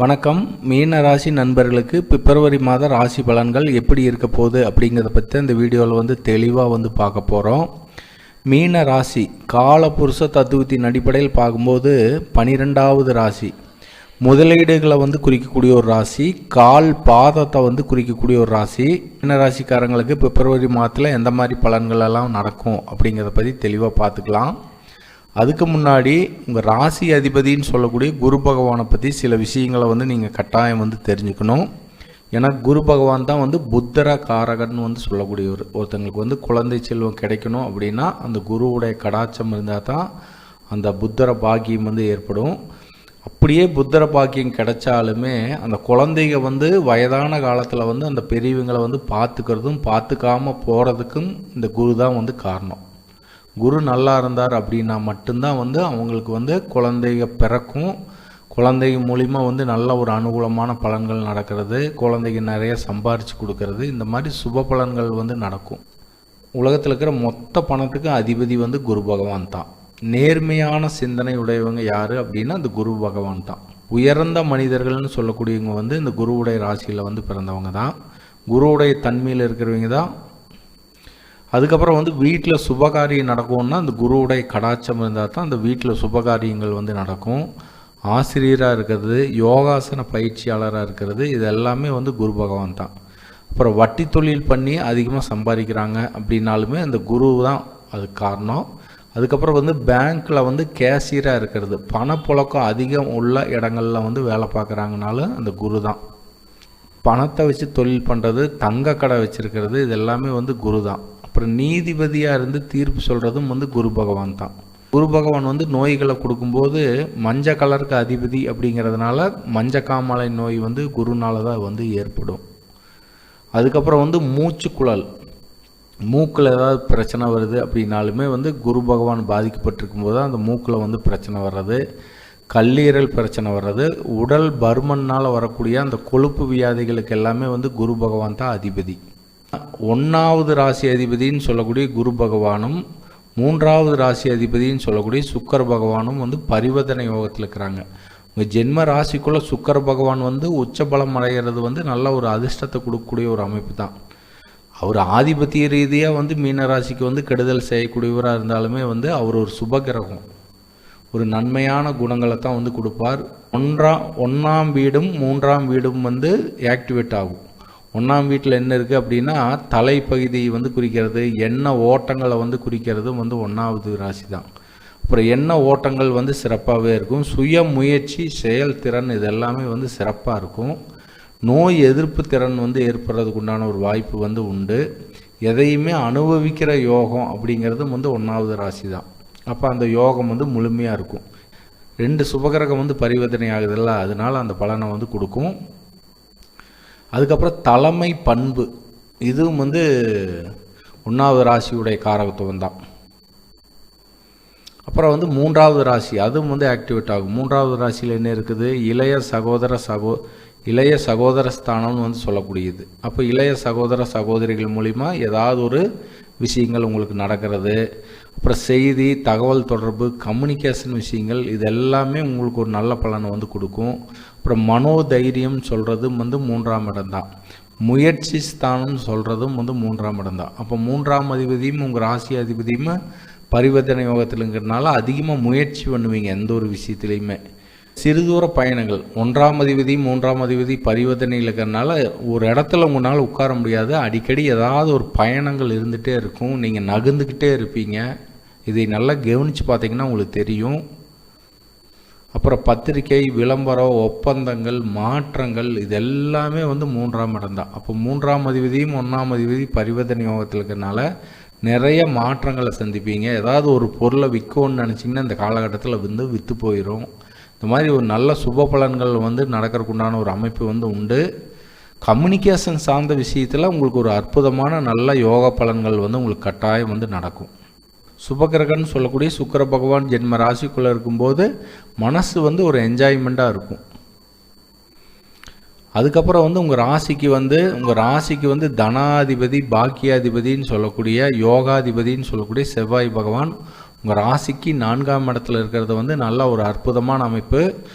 வணக்கம். மீன ராசி நண்பர்களுக்கு பிப்ரவரி மாத ராசி பலன்கள் எப்படி இருக்க போகுது அப்படிங்கிறத பற்றி இந்த வீடியோவில் தெளிவாக பார்க்க போகிறோம். மீன ராசி காலபுருஷ தத்துவத்தின் அடிப்படையில் பார்க்கும்போது 12வது ராசி. முதலீடுகளை குறிக்கக்கூடிய ஒரு ராசி, கால் பாதத்தை குறிக்கக்கூடிய ஒரு ராசி. மீன ராசிக்காரங்களுக்கு பிப்ரவரி மாதத்தில் எந்த மாதிரி பலன்கள் எல்லாம் நடக்கும் அப்படிங்கிறத பற்றி தெளிவாக பார்த்துக்கலாம். அதுக்கு முன்னாடி உங்கள் ராசி அதிபதின்னு சொல்லக்கூடிய குரு பகவானை பற்றி சில விஷயங்களை நீங்கள் கட்டாயம் தெரிஞ்சுக்கணும். ஏன்னா குரு பகவான் தான் புத்தர காரகன் சொல்லக்கூடியவர். ஒருத்தங்களுக்கு குழந்தை செல்வம் கிடைக்கணும் அப்படின்னா அந்த குருவுடைய கடாட்சம் இருந்தால் தான் அந்த புத்தர பாக்கியம் ஏற்படும். அப்படியே புத்தர பாக்கியம் கிடைச்சாலுமே அந்த குழந்தைங்க வயதான காலத்தில் அந்த பெரியவங்களை பார்த்துக்கிறதும் பார்த்துக்காமல் போகிறதுக்கும் இந்த குரு தான் காரணம். குரு நல்லா இருந்தார் அப்படின்னா மட்டும்தான் அவங்களுக்கு குழந்தைங்க பிறக்கும். குழந்தைங்க மூலிமா நல்ல ஒரு அனுகூலமான பலன்கள் நடக்கிறது, குழந்தைங்க நிறைய சம்பாரித்து கொடுக்கறது, இந்த மாதிரி சுப பலன்கள் நடக்கும். உலகத்தில் இருக்கிற மொத்த பணத்துக்கு அதிபதி குரு பகவான் தான். நேர்மையான சிந்தனை உடையவங்க யார் அப்படின்னா அந்த குரு பகவான் தான். உயர்ந்த மனிதர்கள்னு சொல்லக்கூடியவங்க இந்த குருவுடைய ராசியில் பிறந்தவங்க தான். குருவுடைய தன்மையில் இருக்கிறவங்க தான். அதுக்கப்புறம் வீட்டில் சுபகாரியம் நடக்கும்னா அந்த குருவுடைய கடாட்சம் இருந்தால் தான் அந்த வீட்டில் சுபகாரியங்கள் நடக்கும். ஆசிரியராக இருக்கிறது, யோகாசன பயிற்சியாளராக இருக்கிறது, இது எல்லாமே குரு பகவான் தான். அப்புறம் வட்டி தொழில் பண்ணி அதிகமாக சம்பாதிக்கிறாங்க அப்படின்னாலுமே அந்த குரு தான் அதுக்கு காரணம். அதுக்கப்புறம் பேங்க்கில் கேஷியராக இருக்கிறது, பணப்புழக்கம் அதிகம் உள்ள இடங்களில் வேலை பார்க்குறாங்கனாலும் அந்த குரு தான். பணத்தை வச்சு தொழில் பண்ணுறது, தங்க கடை வச்சுருக்கிறது, இது எல்லாமே குரு தான். அப்புறம் நீதிபதியாக இருந்து தீர்ப்பு சொல்கிறதும் குரு பகவான் தான். குரு பகவான் நோய்களை கொடுக்கும்போது மஞ்சள் கலருக்கு அதிபதி அப்படிங்கிறதுனால மஞ்சக்காமலை நோய் குருனால தான் ஏற்படும். அதுக்கப்புறம் மூச்சுக்குழல், மூக்கில் ஏதாவது பிரச்சனை வருது அப்படின்னாலுமே குரு பகவான் பாதிக்கப்பட்டிருக்கும் போது அந்த மூக்கில் பிரச்சனை வர்றது, கல்லீரல் பிரச்சனை வர்றது, உடல் பருமனால் வரக்கூடிய அந்த கொழுப்பு வியாதிகளுக்கு எல்லாமே குரு பகவான் தான் அதிபதி. 1வது ராசி அதிபதினு சொல்லக்கூடிய குரு பகவானும் 3வது ராசி அதிபதினு சொல்லக்கூடிய சுக்கர பகவானும் பரிவர்த்தனை யோகத்தில் இருக்கிறாங்க. உங்கள் ஜென்ம ராசிக்குள்ளே சுக்கர பகவான் உச்சபலம் அடைகிறது நல்ல ஒரு அதிர்ஷ்டத்தை கொடுக்கக்கூடிய ஒரு அமைப்பு தான். அவர் ஆதிபத்திய ரீதியாக மீன ராசிக்கு கெடுதல் செய்யக்கூடியவராக இருந்தாலுமே அவர் ஒரு சுபகிரகம், ஒரு நன்மையான குணங்களை தான் கொடுப்பார். 1ஆம் வீடும் 3ஆம் வீடும் ஆக்டிவேட் ஆகும். 1ஆம் வீட்டில் என்ன இருக்குது அப்படின்னா தலைப்பகுதி குறிக்கிறது, எண்ணெய் ஓட்டங்களை குறிக்கிறது 1வது ராசி தான். அப்புறம் எண்ணெய் ஓட்டங்கள் சிறப்பாகவே இருக்கும். சுய முயற்சி, செயல்திறன் இது எல்லாமே சிறப்பாக இருக்கும். நோய் எதிர்ப்பு திறன் ஏற்படுறதுக்கு உண்டான ஒரு வாய்ப்பு உண்டு. எதையுமே அனுபவிக்கிற யோகம் அப்படிங்கிறது 1வது ராசி தான். அப்போ அந்த யோகம் முழுமையாக இருக்கும். 2 சுபகிரகம் பரிவர்த்தனை ஆகுதில்ல, அதனால் அந்த பலனை கொடுக்கும். அதுக்கப்புறம் தலைமை பண்பு, இதுவும் 1வது ராசியுடைய காரகத்துவம் தான். அப்புறம் 3வது ராசி, அதுவும் ஆக்டிவேட் ஆகும். 3வது ராசியில் என்ன இருக்குது, இளைய சகோதர ஸ்தானம்னு சொல்லக்கூடியது. அப்போ இளைய சகோதர சகோதரிகள் மூலிமா ஏதாவது ஒரு விஷயங்கள் உங்களுக்கு நடக்கிறது. அப்புறம் செய்தி, தகவல் தொடர்பு, கம்யூனிகேஷன் விஷயங்கள் இது எல்லாமே உங்களுக்கு ஒரு நல்ல பலனை கொடுக்கும். அப்புறம் மனோதைரியம் சொல்கிறதும் 3ஆம் இடம் தான். முயற்சி ஸ்தானம் சொல்கிறதும் 3ஆம் இடம் தான். அப்போ 3ஆம் அதிபதியும் உங்கள் ராசி அதிபதியும் பரிவர்த்தனை யோகத்தில்ங்கிறதுனால அதிகமாக முயற்சி பண்ணுவீங்க. எந்த ஒரு விஷயத்துலையுமே சிறுதூர பயணங்கள், 1ஆம் அதிபதி 3ஆம் அதிபதி பரிவர்த்தனையில் இருக்கிறதுனால ஒரு இடத்துல உங்களால் உட்கார முடியாது. அடிக்கடி ஏதாவது ஒரு பயணங்கள் இருந்துகிட்டே இருக்கும், நீங்கள் நகர்ந்துக்கிட்டே இருப்பீங்க. இதை நல்லா கவனித்து பார்த்தீங்கன்னா உங்களுக்கு தெரியும். அப்புறம் பத்திரிகை, விளம்பரம், ஒப்பந்தங்கள், மாற்றங்கள் இது எல்லாமே 3ஆம் இடம் தான். அப்போ 3ஆம் அதிபதியும் 1ஆம் அதிபதி பரிவர்த்தனை யோகத்தில் இருக்கிறதுனால நிறைய மாற்றங்களை சந்திப்பீங்க. ஏதாவது ஒரு பொருளை விற்கணும்னு நினச்சிங்கன்னா இந்த காலகட்டத்தில் விற்று போயிடும். இந்த மாதிரி ஒரு நல்ல சுப பலன்கள் நடக்கிறதுக்குண்டான ஒரு அமைப்பு உண்டு. கம்யூனிகேஷன் சார்ந்த விஷயத்தில் உங்களுக்கு ஒரு அற்புதமான நல்ல யோக பலன்கள் உங்களுக்கு கட்டாயம் நடக்கும். சுபகிரகன்னு சொல்லக்கூடிய சுக்கிர பகவான் ஜென்ம ராசிக்குள்ளே இருக்கும்போது மனசு ஒரு என்ஜாய்மெண்ட்டாக இருக்கும். அதுக்கப்புறம் உங்கள் ராசிக்கு தனாதிபதி, பாக்கியாதிபதின்னு சொல்லக்கூடிய யோகாதிபதின்னு சொல்லக்கூடிய செவ்வாய் பகவான் உங்கள் ராசிக்கு 4ஆம் இடத்துல இருக்கிறது நல்ல ஒரு அற்புதமான அமைப்பு.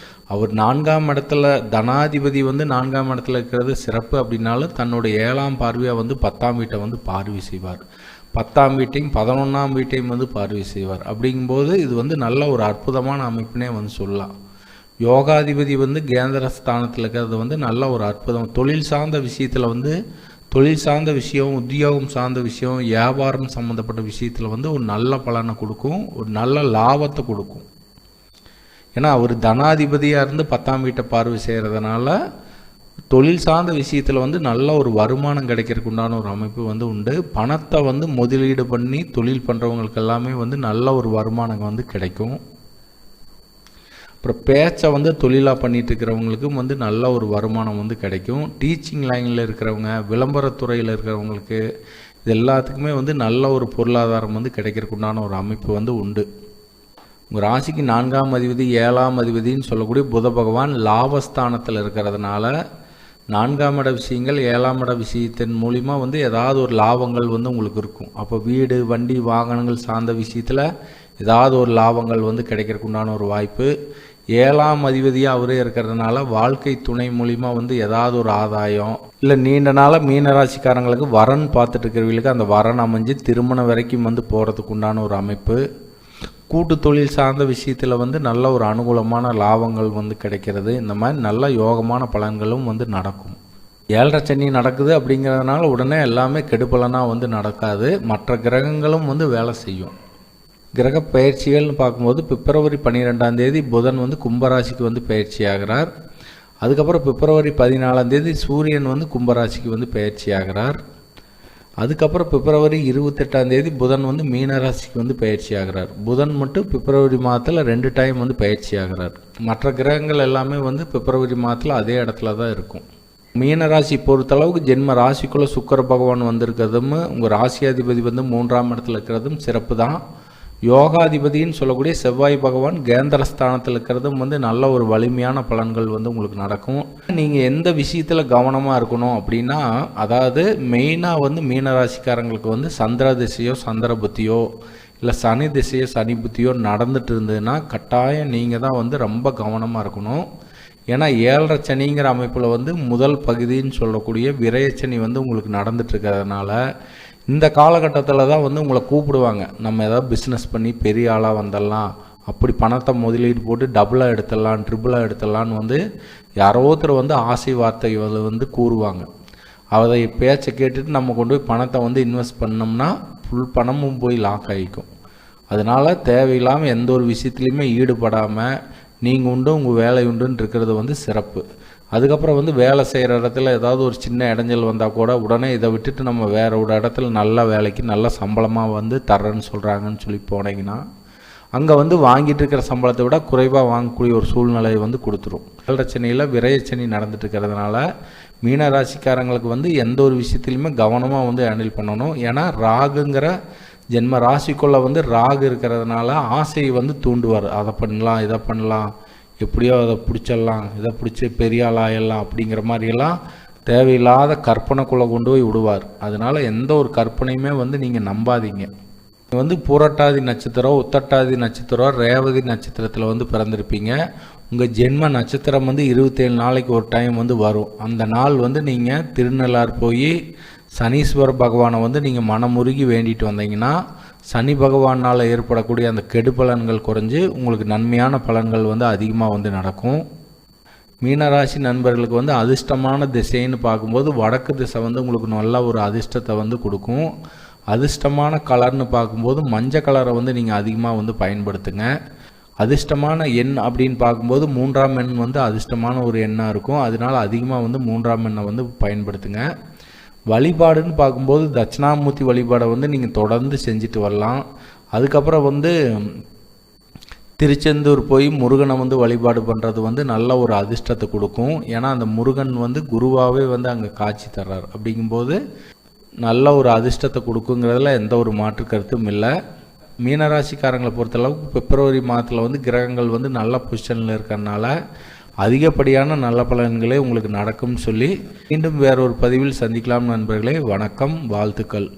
அவர் 4ஆம் இடத்துல தனாதிபதி வந்து 4ஆம் இடத்துல இருக்கிறது சிறப்பு அப்படின்னாலும் தன்னுடைய 7ஆம் பார்வையாக வந்து 10ஆம் வீட்டை வந்து பார்வை செய்வார். 10ஆம் வீட்டையும் 11ஆம் வீட்டையும் வந்து பார்வை செய்வார். அப்படிங்கும்போது இது வந்து நல்ல ஒரு அற்புதமான அமைப்புனே வந்து சொல்லலாம். யோகாதிபதி வந்து கேந்திர ஸ்தானத்தில் இருக்கிறது வந்து நல்ல ஒரு அற்புதம். தொழில் சார்ந்த விஷயத்தில் வந்து தொழில் சார்ந்த விஷயம், உத்தியோகம் சார்ந்த விஷயம், வியாபாரம் சம்மந்தப்பட்ட விஷயத்தில் வந்து ஒரு நல்ல பலனை கொடுக்கும், ஒரு நல்ல லாபத்தை கொடுக்கும். ஏன்னா அவர் தனாதிபதியாக இருந்து 10ஆம் வீட்டை பார்வை செய்கிறதுனால தொழில் சார்ந்த விஷயத்தில் வந்து நல்ல ஒரு வருமானம் கிடைக்கிறதுக்கு உண்டான ஒரு அமைப்பு வந்து உண்டு. பணத்தை வந்து முதலீடு பண்ணி தொழில் பண்ணுறவங்களுக்கு எல்லாமே வந்து நல்ல ஒரு வருமானம் வந்து கிடைக்கும். அப்புறம் பேச்சை வந்து தொழிலாக பண்ணிட்டு இருக்கிறவங்களுக்கும் வந்து நல்ல ஒரு வருமானம் வந்து கிடைக்கும். டீச்சிங் லைனில் இருக்கிறவங்க, விளம்பரத்துறையில் இருக்கிறவங்களுக்கு இது எல்லாத்துக்குமே வந்து நல்ல ஒரு பொருளாதாரம் வந்து கிடைக்கிறதுக்கு உண்டான ஒரு அமைப்பு வந்து உண்டு. உங்கள் ராசிக்கு 4ஆம் அதிபதி 7ஆம் அதிபதினு சொல்லக்கூடிய புத பகவான் லாபஸ்தானத்தில் இருக்கிறதுனால 4ஆம் இட விஷயங்கள் 7ஆம் இட விஷயத்தின் மூலிமா வந்து ஏதாவது ஒரு லாபங்கள் வந்து உங்களுக்கு இருக்கும். அப்போ வீடு, வண்டி, வாகனங்கள் சார்ந்த விஷயத்தில் ஏதாவது ஒரு லாபங்கள் வந்து கிடைக்கிறதுக்கு உண்டான ஒரு வாய்ப்பு. 7ஆம் அதிபதியாக அவரே இருக்கிறதுனால வாழ்க்கை துணை மூலிமா வந்து ஏதாவது ஒரு ஆதாயம், இல்லை நீண்ட நாளாக மீனராசிக்காரங்களுக்கு வரன் பார்த்துட்டு இருக்கிறவங்களுக்கு அந்த வரன் அமைஞ்சு திருமணம் வரைக்கும் வந்து போகிறதுக்கு உண்டான ஒரு அமைப்பு. கூட்டு தொழில் சார்ந்த விஷயத்தில் வந்து நல்ல ஒரு அனுகூலமான லாபங்கள் வந்து கிடைக்கிறது. இந்த மாதிரி நல்ல யோகமான பலன்களும் வந்து நடக்கும். 7.5 சனி நடக்குது அப்படிங்கிறதுனால உடனே எல்லாமே கெடுபலனாக வந்து நடக்காது. மற்ற கிரகங்களும் வந்து வேலை செய்யும். கிரக பயிற்சிகள்னு பார்க்கும்போது பிப்ரவரி 12ஆம் தேதி புதன் வந்து கும்பராசிக்கு வந்து பயிற்சி ஆகிறார். அதுக்கப்புறம் பிப்ரவரி 14ஆம் தேதி சூரியன் வந்து கும்பராசிக்கு வந்து பயிற்சி ஆகிறார். அதுக்கப்புறம் பிப்ரவரி 28ஆம் தேதி புதன் வந்து மீனராசிக்கு வந்து பயிற்சி ஆகிறார். புதன் மட்டும் பிப்ரவரி மாதத்தில் 2 டைம் வந்து பயிற்சி ஆகிறார். மற்ற கிரகங்கள் எல்லாமே வந்து பிப்ரவரி மாதத்தில் அதே இடத்துல தான் இருக்கும். மீனராசி பொறுத்தளவுக்கு ஜென்ம ராசிக்குள்ளே சுக்கிர பகவான் வந்திருக்கிறதும் உங்கள் ராசியாதிபதி வந்து 3ஆம் இடத்துல இருக்கிறதும் சிறப்பு தான். யோகாதிபதின்னு சொல்லக்கூடிய செவ்வாய் பகவான் கேந்திரஸ்தானத்தில் இருக்கிறதும் வந்து நல்ல ஒரு வலிமையான பலன்கள் வந்து உங்களுக்கு நடக்கும். நீங்கள் எந்த விஷயத்தில் கவனமாக இருக்கணும் அப்படின்னா, அதாவது மெயினாக வந்து மீனராசிக்காரங்களுக்கு வந்து சந்திர திசையோ சந்திர புத்தியோ இல்லை சனி திசையோ சனி புத்தியோ நடந்துட்டு இருந்ததுன்னா கட்டாயம் நீங்கள் தான் வந்து ரொம்ப கவனமாக இருக்கணும். ஏன்னா 7.5 சனிங்கிற அமைப்பில் வந்து முதல் பகுதின்னு சொல்லக்கூடிய விரயச்சனி வந்து உங்களுக்கு நடந்துட்டு இருக்கிறதுனால இந்த காலகட்டத்தில் தான் வந்து உங்களை கூப்பிடுவாங்க. நம்ம ஏதாவது பிஸ்னஸ் பண்ணி பெரிய ஆளாக வந்துடலாம், அப்படி பணத்தை முதலீடு போட்டு டபுளாக எடுத்துடலாம், ட்ரிபிளாக எடுத்துடலான்னு வந்து யாரோ ஒருத்தர் வந்து ஆசை வார்த்தைகளை வந்து கூறுவாங்க. அதை பேச்சை கேட்டுட்டு நம்ம கொண்டு போய் பணத்தை வந்து இன்வெஸ்ட் பண்ணோம்னா ஃபுல் பணமும் போய் லாக் ஆகிக்கும். அதனால் தேவையில்லாமல் எந்த ஒரு விஷயத்துலையுமே ஈடுபடாமல் நீங்கள் உண்டு உங்கள் வேலை உண்டுன்னு இருக்கிறது வந்து சிறப்பு. அதுக்கப்புறம் வந்து வேலை செய்கிற இடத்துல ஏதாவது ஒரு சின்ன இடைஞ்சல் வந்தால் கூட உடனே இதை விட்டுட்டு நம்ம வேறு ஒரு இடத்துல நல்ல வேலைக்கு நல்ல சம்பளமாக வந்து தர்றேன்னு சொல்கிறாங்கன்னு சொல்லி போனீங்கன்னா அங்கே வந்து வாங்கிட்டு இருக்கிற சம்பளத்தை விட குறைவாக வாங்கக்கூடிய ஒரு சூழ்நிலையை வந்து கொடுத்துரும். பிரச்சனையில் விரயச்சனி நடந்துட்டு இருக்கிறதுனால மீனராசிக்காரங்களுக்கு வந்து எந்த ஒரு விஷயத்துலையுமே கவனமாக வந்து ஹேண்டில் பண்ணணும். ஏன்னா ராகுங்கிற ஜென்ம ராசிக்குள்ளே வந்து ராகு இருக்கிறதுனால ஆசையை வந்து தூண்டுவார். அதை பண்ணலாம், இதை பண்ணலாம், எப்படியோ அதை பிடிச்சிடலாம், இதை பிடிச்சி பெரிய ஆளாயிடலாம் அப்படிங்கிற மாதிரியெல்லாம் தேவையில்லாத கற்பனைக்குள்ளே கொண்டு போய் விடுவார். அதனால் எந்த ஒரு கற்பனையுமே வந்து நீங்கள் நம்பாதீங்க. வந்து பூரட்டாதி நட்சத்திரம், உத்தட்டாதி நட்சத்திரம், ரேவதி நட்சத்திரத்தில் வந்து பிறந்திருப்பீங்க. உங்கள் ஜென்ம நட்சத்திரம் வந்து 27 நாளைக்கு ஒரு டைம் வந்து வரும். அந்த நாள் வந்து நீங்கள் திருநள்ளார் போய் சனீஸ்வர பகவானை வந்து நீங்கள் மனமுருகி வேண்டிட்டு வந்தீங்கன்னா சனி பகவானால் ஏற்படக்கூடிய அந்த கெடுபலன்கள் குறைஞ்சி உங்களுக்கு நன்மையான பலன்கள் வந்து அதிகமாக வந்து நடக்கும். மீனராசி நண்பர்களுக்கு வந்து அதிர்ஷ்டமான திசைன்னு பார்க்கும்போது வடக்கு திசை வந்து உங்களுக்கு நல்ல ஒரு அதிர்ஷ்டத்தை வந்து கொடுக்கும். அதிர்ஷ்டமான கலர்னு பார்க்கும்போது மஞ்சள் கலரை வந்து நீங்கள் அதிகமாக வந்து பயன்படுத்துங்க. அதிர்ஷ்டமான எண் அப்படின்னு பார்க்கும்போது 3ஆம் எண் வந்து அதிர்ஷ்டமான ஒரு எண்ணாக இருக்கும். அதனால் அதிகமாக வந்து 3ஆம் எண்ணை வந்து பயன்படுத்துங்க. வழிபாடுன்னு பார்க்கும்போது தட்சிணாமூர்த்தி வழிபாடை வந்து நீங்கள் தொடர்ந்து செஞ்சுட்டு வரலாம். அதுக்கப்புறம் வந்து திருச்செந்தூர் போய் முருகனை வந்து வழிபாடு பண்ணுறது வந்து நல்ல ஒரு அதிர்ஷ்டத்தை கொடுக்கும். ஏன்னா அந்த முருகன் வந்து குருவாகவே வந்து அங்கே காட்சி தர்றார். அப்படிங்கும்போது நல்ல ஒரு அதிர்ஷ்டத்தை கொடுக்குங்கிறதுல எந்த ஒரு மாற்று கருத்தும் இல்லை. மீனராசிக்காரங்களை பொறுத்தளவுக்கு பிப்ரவரி மாதத்தில் வந்து கிரகங்கள் வந்து நல்ல பொசிஷனில் இருக்கிறதுனால அதிகப்படியான நல்ல பலன்களே உங்களுக்கு நடக்கும்னு சொல்லி மீண்டும் வேறொரு பதிவில் சந்திக்கலாம் நண்பர்களே. வணக்கம், வாழ்த்துக்கள்.